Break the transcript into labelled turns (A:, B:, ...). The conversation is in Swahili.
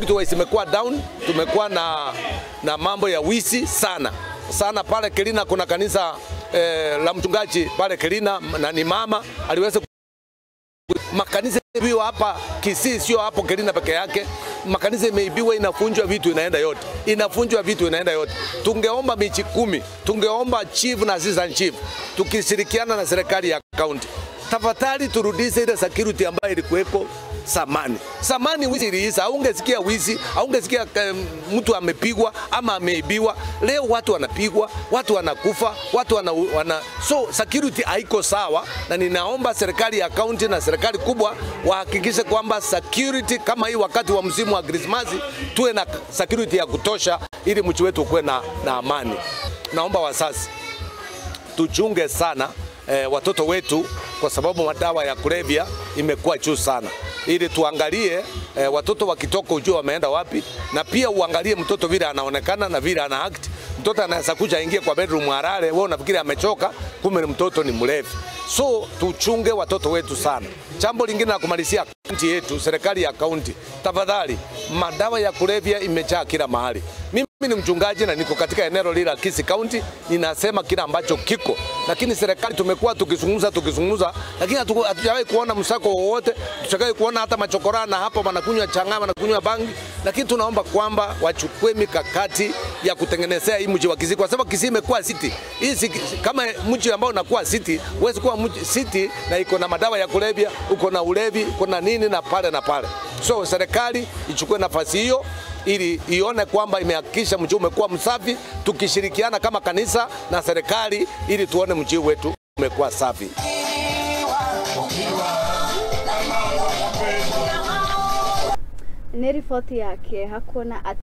A: kitu imekuwa down, tumekuwa na mambo ya wizi sana pale Kerina. Kuna kanisa la mchungaji pale Kerina na ni mama aliweza makanisa imeibiwa hapa Kisii, sio hapo Kerina peke yake. Makanisa imeibiwa, inafunjwa vitu inaenda yote. Tungeomba michi 10, tungeomba chief na assistant chief tukishirikiana na serikali ya county, tafadhali turudishe ile security ambayo ilikuwepo Samani wizi iliisha. Haungesikia wizi, haungesikia mtu amepigwa ama ameibiwa. Leo watu wanapigwa, watu wanakufa, watu so security haiko sawa, na ninaomba serikali ya county na serikali kubwa wahakikishe kwamba security kama hii wakati wa msimu wa Christmas tuwe na security ya kutosha ili mji wetu kuwe na amani. Naomba wazazi tuchunge sana watoto wetu, kwa sababu madawa ya kulevya imekuwa juu sana, ili tuangalie watoto wakitoka ujue wameenda wapi, na pia uangalie mtoto vile anaonekana na vile ana act. Mtoto anaweza kuja aingie kwa bedroom harare, wewe unafikiri amechoka, kumbe mtoto ni mlevi. So tuchunge watoto wetu sana. Jambo lingine la kumalizia, county yetu, serikali ya county, tafadhali, madawa ya kulevya imejaa kila mahali. Mimi ni mchungaji na niko katika eneo lile la Kisii County, ninasema kila ambacho kiko. Lakini serikali tumekuwa tukizungumza, lakini hatujawahi kuona msako wowote, hatujawahi kuona hata machokora na hapo wanakunywa changama, wanakunywa bangi. Lakini tunaomba kwamba wachukue mikakati ya kutengenezea hii mji wa Kisii, kwa sababu Kisii imekuwa city. Hii kama mji ambao unakuwa city, huwezi kuwa mji city na iko na madawa ya kulevya, uko na ulevi, uko na nini na pale. So serikali ichukue nafasi hiyo ili ione kwamba imehakikisha mji umekuwa msafi, tukishirikiana kama kanisa na serikali ili tuone mji wetu umekuwa safi.
B: Ni ripoti yake hakuna